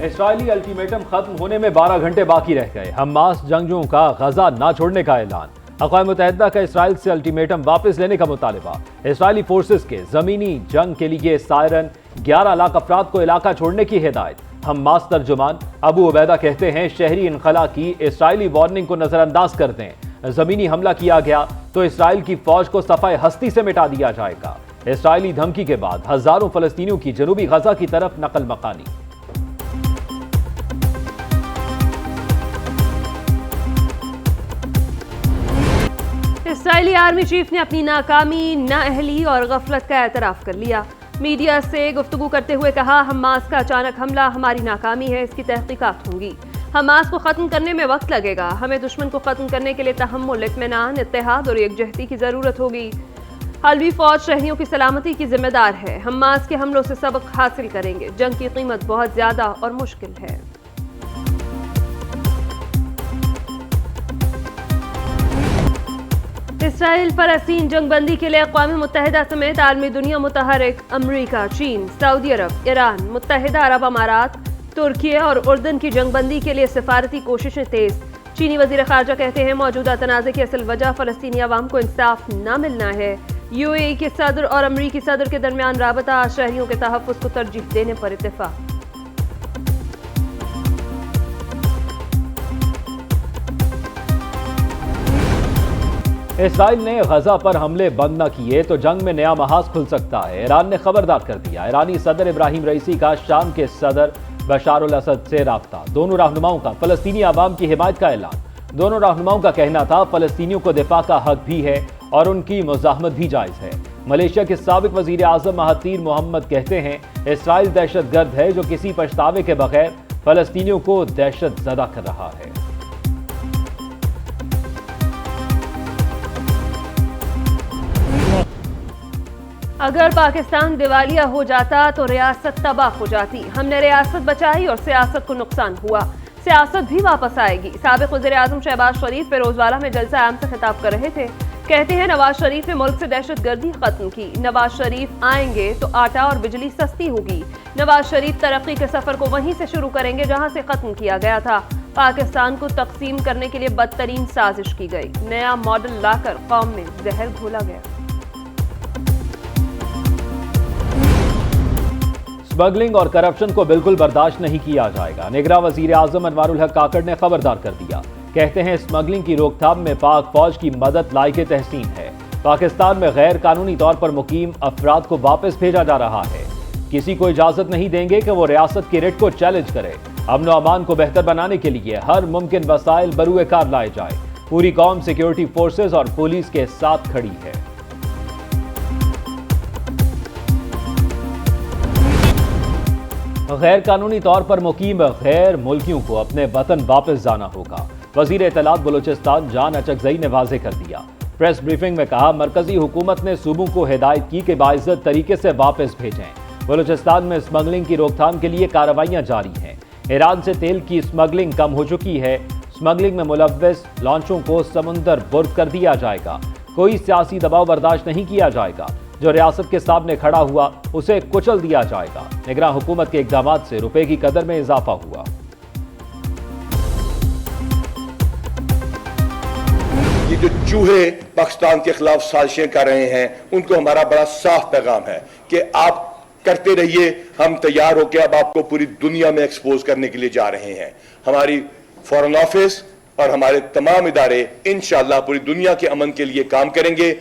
Israeli ultimatum खत्म होने में 12 घंटे बाकी रह गए। हमास जंगजुओं का गजा ना छोड़ने का ऐलान। अक़वाम मुत्तहिदा का इसराइल से अल्टीमेटम वापस लेने का मुतालिबा। इसराइली फोर्सेस के जमीनी जंग के लिए सायरन 11 लाख अफराद को इलाका छोड़ने की हिदायत। हमास तर्जुमान अबू उबैदा कहते हैं शहरी इनखला की इसराइली वार्निंग को नजरअंदाज कर दें। जमीनी हमला किया गया तो इसराइल की फौज को सफाए हस्ती से मिटा दिया जाएगा। इसराइली धमकी के बाद हजारों फलस्तीनियों की जनूबी गजा की तरफ नकल मकानी। इसराइली आर्मी चीफ ने अपनी नाकामी, नाअहली और गफलत का एतराफ कर लिया। मीडिया से गुफ्तगू करते हुए कहा, हमास का अचानक हमला हमारी नाकामी है, इसकी तहकीकात होंगी। हमास को खत्म करने में वक्त लगेगा। हमें दुश्मन को खत्म करने के लिए तहम्मुल, इत्मीनान, इत्तेहाद और एकजहती की जरूरत होगी। हल्बी फौज शहरियों की सलामती की जिम्मेदार है। हमास के हमलों से सबक हासिल करेंगे। जंग की कीमत बहुत ज्यादा और मुश्किल है। इसराइल फलस्तीन जंगबंदी के लिए अक़वाम मुत्तहिदा समेत आलमी दुनिया मुतहरिक। अमरीका, चीन, सऊदी अरब, ईरान, मुत्तहिदा अरब अमारात, तुर्की और उर्दन की जंगबंदी के लिए सिफारती कोशिशें तेज। चीनी वज़ीर ख़ारजा कहते हैं मौजूदा तनाज़े की असल वजह फ़लस्तीनी अवाम को इंसाफ न मिलना है। यूएई के सदर और अमरीकी सदर के दरमियान राबता, शहरियों के तहफ़्फ़ुज़ को तरजीह देने पर इत्तेफ़ाक़। इसराइल ने गजा पर हमले बंद न किए तो जंग में नया महाज खुल सकता है। ईरान ने खबरदार कर दिया। ईरानी सदर इब्राहिम रईसी का शाम के सदर बशार अल असद से राब्ता। दोनों रहनुमाओं का फलस्तीनी आवाम की हिमायत का ऐलान। दोनों रहनुमाओं का कहना था फलस्तीनियों को दिफा का हक भी है और उनकी मुज़ाहमत भी जायज़ है। मलेशिया के साबिक वज़ीर आज़म महातीर मोहम्मद कहते हैं इसराइल दहशत गर्द है जो किसी पछतावे के बगैर फलस्तीनियों को दहशत ज़दा कर रहा है। अगर पाकिस्तान दिवालिया हो जाता तो रियासत तबाह हो जाती। हमने रियासत बचाई और सियासत को नुकसान हुआ। सियासत भी वापस आएगी। साबिक वज़ीर आज़म शहबाज शरीफ फिरोजवाला में जलसा आम से खिताब कर रहे थे। कहते हैं नवाज शरीफ ने मुल्क से दहशत गर्दी खत्म की। नवाज शरीफ आएंगे तो आटा और बिजली सस्ती होगी। नवाज शरीफ तरक्की के सफर को वहीं से शुरू करेंगे जहां से खत्म किया गया था। पाकिस्तान को तकसीम करने के लिए बदतरीन साजिश की गई। नया मॉडल लाकर कौम में जहर घोला गया। स्मगलिंग और करप्शन को बिल्कुल बर्दाश्त नहीं किया जाएगा। निगरान वज़ीर आज़म अनवारुल हक काकड़ ने खबरदार कर दिया। कहते हैं स्मगलिंग की रोकथाम में पाक फौज की मदद लायक तहसीन है। पाकिस्तान में गैर कानूनी तौर पर मुकीम अफराद को वापस भेजा जा रहा है। किसी को इजाजत नहीं देंगे कि वो रियासत की रिट को चैलेंज करे। अमन व अमान को बेहतर बनाने के लिए हर मुमकिन वसाइल बरूए कार लाए जाए। पूरी कौम सिक्योरिटी फोर्सेज और पुलिस के साथ खड़ी है। गैर कानूनी तौर पर मुकीम गैर मुल्कियों को अपने वतन वापस जाना होगा। वजीर इत्तलात बलूचिस्तान जान अचकजई ने वाजे कर दिया। प्रेस ब्रीफिंग में कहा मरकजी हुकूमत ने सूबों को हिदायत की कि बाइज्जत तरीके से वापस भेजें। बलूचिस्तान में स्मगलिंग की रोकथाम के लिए कार्रवाइयां जारी हैं। ईरान से तेल की स्मगलिंग कम हो चुकी है। स्मगलिंग में मुलव्वस लॉन्चों को समुंदर बुर्द कर दिया जाएगा। कोई सियासी दबाव बर्दाश्त नहीं किया जाएगा। जो रियासत के सामने खड़ा हुआ उसे कुचल दिया जाएगा। निगरान हुकूमत के इक़दाम से रुपए की कदर में इजाफा हुआ। ये जो चूहे पाकिस्तान के खिलाफ साजिशें कर रहे हैं उनको हमारा बड़ा साफ पैगाम है कि आप करते रहिए, हम तैयार होकर अब आपको पूरी दुनिया में एक्सपोज करने के लिए जा रहे हैं। हमारी फॉरेन ऑफिस और हमारे तमाम इदारे इंशाअल्लाह पूरी दुनिया के अमन के लिए काम करेंगे।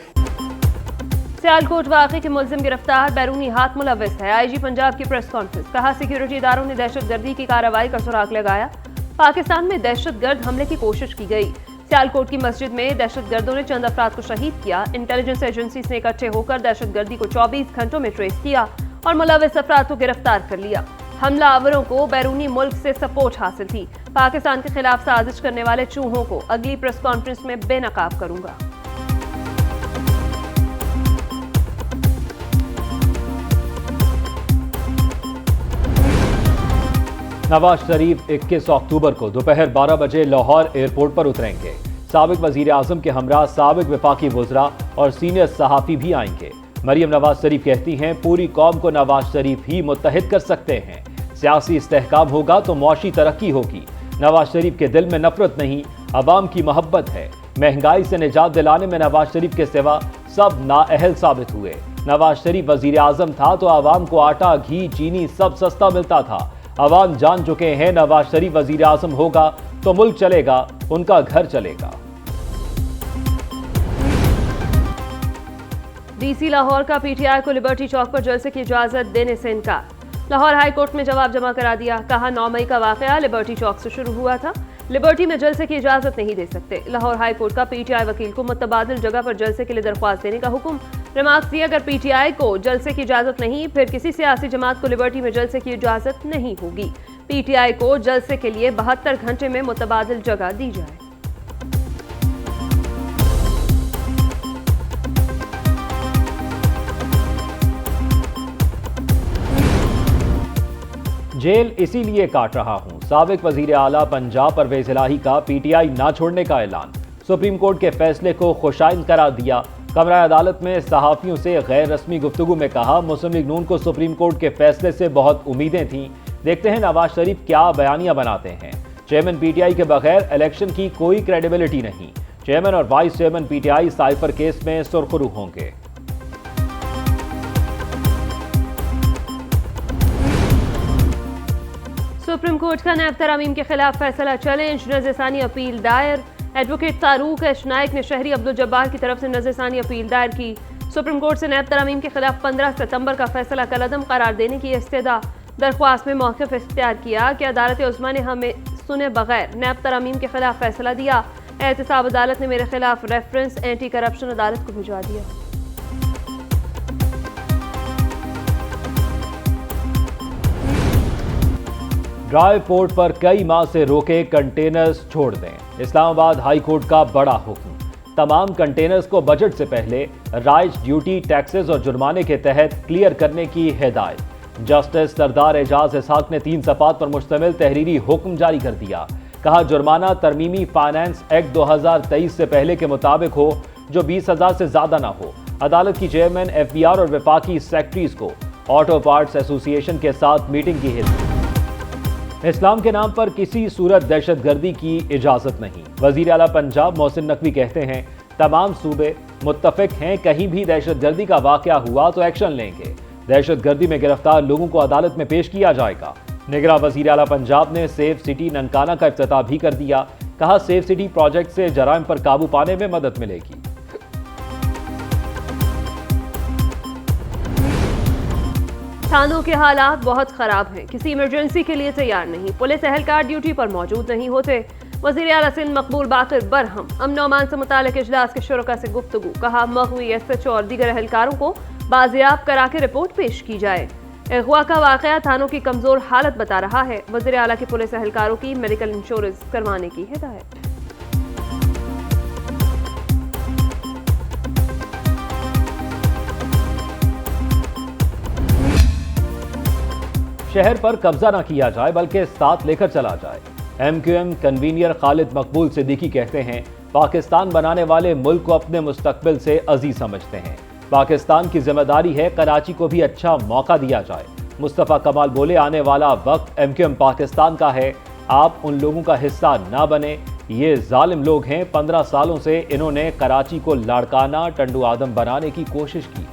सियालकोट वाक़े के मुल्जिम गिरफ्तार, बैरूनी हाथ मुलव्वस है। आईजी पंजाब की प्रेस कॉन्फ्रेंस। कहा सिक्योरिटी इदारों ने दहशत गर्दी की कार्रवाई का सुराग लगाया। पाकिस्तान में दहशत गर्द हमले की कोशिश की गई। सियालकोट की मस्जिद में दहशत गर्दों ने चंद अफराद को शहीद किया। इंटेलिजेंस एजेंसी ने इकट्ठे होकर दहशत गर्दी को 24 घंटों में ट्रेस किया और मुलव्वस अफराद को गिरफ्तार कर लिया। हमलावरों को बैरूनी मुल्क से सपोर्ट हासिल थी। पाकिस्तान के खिलाफ साजिश करने वाले चूहों को अगली प्रेस कॉन्फ्रेंस में बेनकाब करूंगा। नवाज शरीफ 21 अक्टूबर को दोपहर 12 बजे लाहौर एयरपोर्ट पर उतरेंगे। साबिक वजीर आजम के हमरा साबिक वफाकी वज़रा और सीनियर सहाफ़ी भी आएंगे। मरियम नवाज शरीफ कहती हैं पूरी कौम को नवाज शरीफ ही मुत्तहिद कर सकते हैं। सियासी इस्तेहकाम होगा तो मुआशी तरक्की होगी। नवाज शरीफ के दिल में नफरत नहीं, अवाम की मोहब्बत है। महंगाई से निजात दिलाने में नवाज शरीफ के सिवा सब नाअहल साबित हुए। नवाज शरीफ वजीर आजम था तो आवाम को आटा, घी, चीनी सब सस्ता मिलता था। आवाम जान चुके हैं नवाज शरीफ वजीर आजम होगा तो मुल्क चलेगा, उनका घर चलेगा। डीसी लाहौर का पीटीआई को लिबर्टी चौक पर जलसे की इजाजत देने से इनकार। लाहौर हाई कोर्ट में जवाब जमा करा दिया। कहा 9 मई का वाकया लिबर्टी चौक से शुरू हुआ था, लिबर्टी में जलसे की इजाजत नहीं दे सकते। लाहौर हाई कोर्ट का पीटीआई वकील को मुतबादिल जगह पर जलसे के लिए दरख्वास्त देने का हुक्म। रिमार्क्स दिए, अगर पीटीआई को जलसे की इजाजत नहीं, फिर किसी सियासी जमात को लिबर्टी में जलसे की इजाजत नहीं होगी। पीटीआई को जलसे के लिए 72 घंटे में मुतबादिल जगह दी जाए। जेल इसीलिए काट रहा हूं, साबिक वजीर आला पंजाब परवेज इलाही का पीटीआई ना छोड़ने का ऐलान। सुप्रीम कोर्ट के फैसले को खुशाइन करार दिया। कमरा अदालत में सहाफियों से गैर रस्मी गुफ्तगू में कहा, मुस्लिम लीग नून को सुप्रीम कोर्ट के फैसले से बहुत उम्मीदें थीं। देखते हैं नवाज शरीफ क्या बयानियां बनाते हैं। चेयरमैन पीटीआई के बगैर इलेक्शन की कोई क्रेडिबिलिटी नहीं। चेयरमैन और vice chairman PTI cipher case में सुरखरू होंगे। सुप्रीम कोर्ट का नैब तरामीम के खिलाफ फैसला चैलेंज, नज़रसानी अपील दायर। एडवोकेट तारूक एच नाइक ने शहरी अब्दुल जब्बार की तरफ से नज़रसानी अपील दायर की। सुप्रीम कोर्ट से नैब तरामीम के खिलाफ 15 सितंबर का फैसला कलअदम करार देने की इस्तदा। दरख्वास्त में मौक़िफ़ इख्तियार किया कि अदालत उज़्मा ने हमें सुने बगैर नैब तरामीम के खिलाफ फैसला दिया। एहतसाब अदालत ने मेरे खिलाफ रेफरेंस एंटी करप्शन अदालत को भिजवा दिया। ड्राई पोर्ट पर कई माह से रोके कंटेनर्स छोड़ दें। इस्लामाबाद हाई कोर्ट का बड़ा हुक्म। तमाम कंटेनर्स को बजट से पहले राइज, ड्यूटी, टैक्सेस और जुर्माने के तहत क्लियर करने की हिदायत। जस्टिस सरदार एजाज इसहाक ने 3 सफ़ात पर मुश्तमिल तहरीरी हुक्म जारी कर दिया। कहा, जुर्माना तरमीमी फाइनेंस एक्ट 2023 से पहले के मुताबिक हो, जो 20,000 से ज्यादा ना हो। अदालत की चेयरमैन FBR और वफाकी सेक्रेटरीज को ऑटो पार्ट्स एसोसिएशन के साथ मीटिंग की हिदायत। इस्लाम के नाम पर किसी सूरत दहशतगर्दी की इजाजत नहीं। वजीर आला पंजाब मोहसिन नकवी कहते हैं, तमाम सूबे मुत्तफिक हैं, कहीं भी दहशतगर्दी का वाकया हुआ तो एक्शन लेंगे। दहशतगर्दी में गिरफ्तार लोगों को अदालत में पेश किया जाएगा। निगरान वजीर आला पंजाब ने सेफ सिटी ननकाना का इफ्तिताह भी कर दिया। कहा, सेफ सिटी प्रोजेक्ट से जराइम पर काबू पाने में मदद मिलेगी। थानों के हालात बहुत खराब हैं, किसी इमरजेंसी के लिए तैयार नहीं। पुलिस एहलकार ड्यूटी पर मौजूद नहीं होते। वज़ीर आला सिंध मकबूल बाकिर बरहम अमन और अमान से मुताल्लिक़ इजलास के शुरका से गुफ्तगू। कहा, मगवी SHO और दीगर एहलकारों को बाजियाब करा के रिपोर्ट पेश की जाए। अगवा का वाक़या थानों की कमजोर हालत बता रहा है। वज़ीर आला की पुलिस एहलकारों की मेडिकल इंश्योरेंस करवाने की हिदायत। शहर पर कब्जा न किया जाए बल्कि साथ लेकर चला जाए। MQM कन्वीनियर खालिद मकबूल सिद्दीकी कहते हैं, पाकिस्तान बनाने वाले मुल्क को अपने मुस्तकबिल से अजीज समझते हैं। पाकिस्तान की जिम्मेदारी है कराची को भी अच्छा मौका दिया जाए। मुस्तफ़ा कमाल बोले, आने वाला वक्त MQM पाकिस्तान का है, आप उन लोगों का हिस्सा ना बने। ये जालिम लोग हैं, 15 सालों से इन्होंने कराची को लाड़काना टंडू आदम बनाने की कोशिश की है।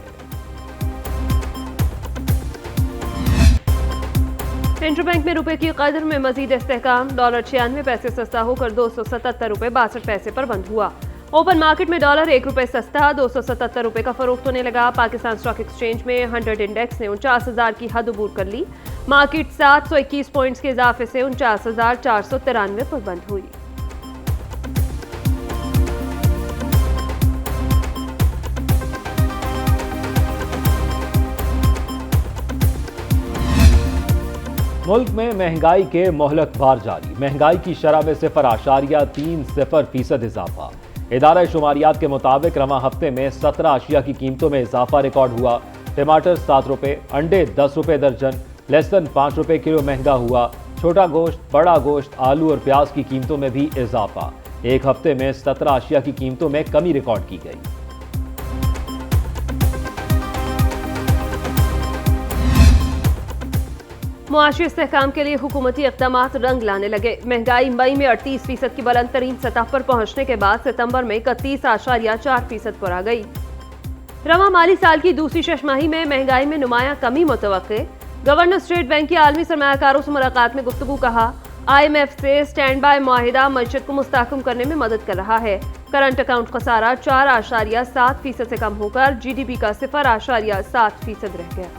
इंटरबैंक में रुपए की कदर में मजीद इस्तेहकाम। डॉलर 96 पैसे सस्ता होकर 277 रुपए 62 पैसे पर बंद हुआ। ओपन मार्केट में डॉलर 1 रुपए सस्ता 277 रुपए का फरोख्त होने लगा। पाकिस्तान स्टॉक एक्सचेंज में 100 इंडेक्स ने 49,000 की हद अबूर कर ली। मार्केट 721 पॉइंट्स के इजाफे से 49,493 पर बंद हुई। मुल्क में महंगाई के मोहलक भार जारी। महंगाई की शरह में 0.30% इजाफा। इदारा शुमारियात के मुताबिक रवा हफ्ते में 17 अशिया की कीमतों में इजाफा रिकॉर्ड हुआ। टमाटर 7 रुपए, अंडे 10 रुपए दर्जन, लहसुन 5 रुपए किलो महंगा हुआ। छोटा गोश्त, बड़ा गोश्त, आलू और प्याज की कीमतों में भी इजाफा। एक हफ्ते में 17 अशिया की कीमतों में कमी रिकॉर्ड की गई। मुआशी इस्तेहकाम के लिए हुकूमती इक़दामात रंग लाने लगे। महंगाई मई में 38% की बुलंद तरीन सतह पर पहुंचने के बाद सितंबर में 31.4% पर आ गई। रवा माली साल की दूसरी छमाही में महंगाई में नुमायां कमी मुतवक्के। गवर्नर स्टेट बैंक की आलमी सरमायाकारों से मुलाकात में गुफ्तगू। कहा IMF से स्टैंड बाय मुआहिदा मईशत को मुस्तहकम करने में मदद कर रहा है। करंट अकाउंट खसारा 4.7% से कम होकर GDP का 0.7% रह गया।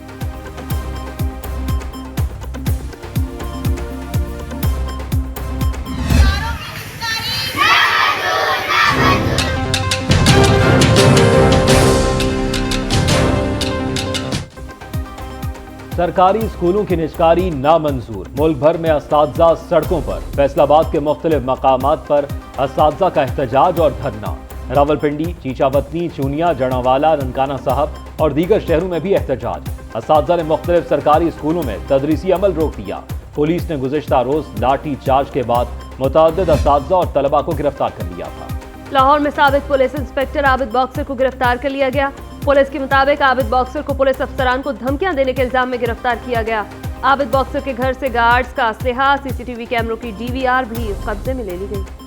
सरकारी स्कूलों की निजकारी नामंजूर। मुल्क भर में असातिज़ा सड़कों पर। फैसलाबाद के मुख्तलिफ मकामात पर असातिज़ा का एहतजाज और धरना। रावलपिंडी, चीचावतनी, चूनिया, जड़ावाला, ननकाना साहब और दीगर शहरों में भी एहतजाज। असातिज़ा ने मुख्तलिफ सरकारी स्कूलों में तदरीसी अमल रोक दिया। पुलिस ने गुज़िश्ता रोज लाठी चार्ज के बाद मुतअद्दिद असातिज़ा और तलबा को गिरफ्तार कर लिया था। लाहौर में साबिक पुलिस इंस्पेक्टर आबिद बॉक्सर को गिरफ्तार कर लिया गया। पुलिस के मुताबिक आबिद बॉक्सर को पुलिस अफसरान को धमकियां देने के इल्जाम में गिरफ्तार किया गया। आबिद बॉक्सर के घर से गार्ड्स का असलहा, CCTV कैमरों की DVR भी कब्जे में ले ली गई।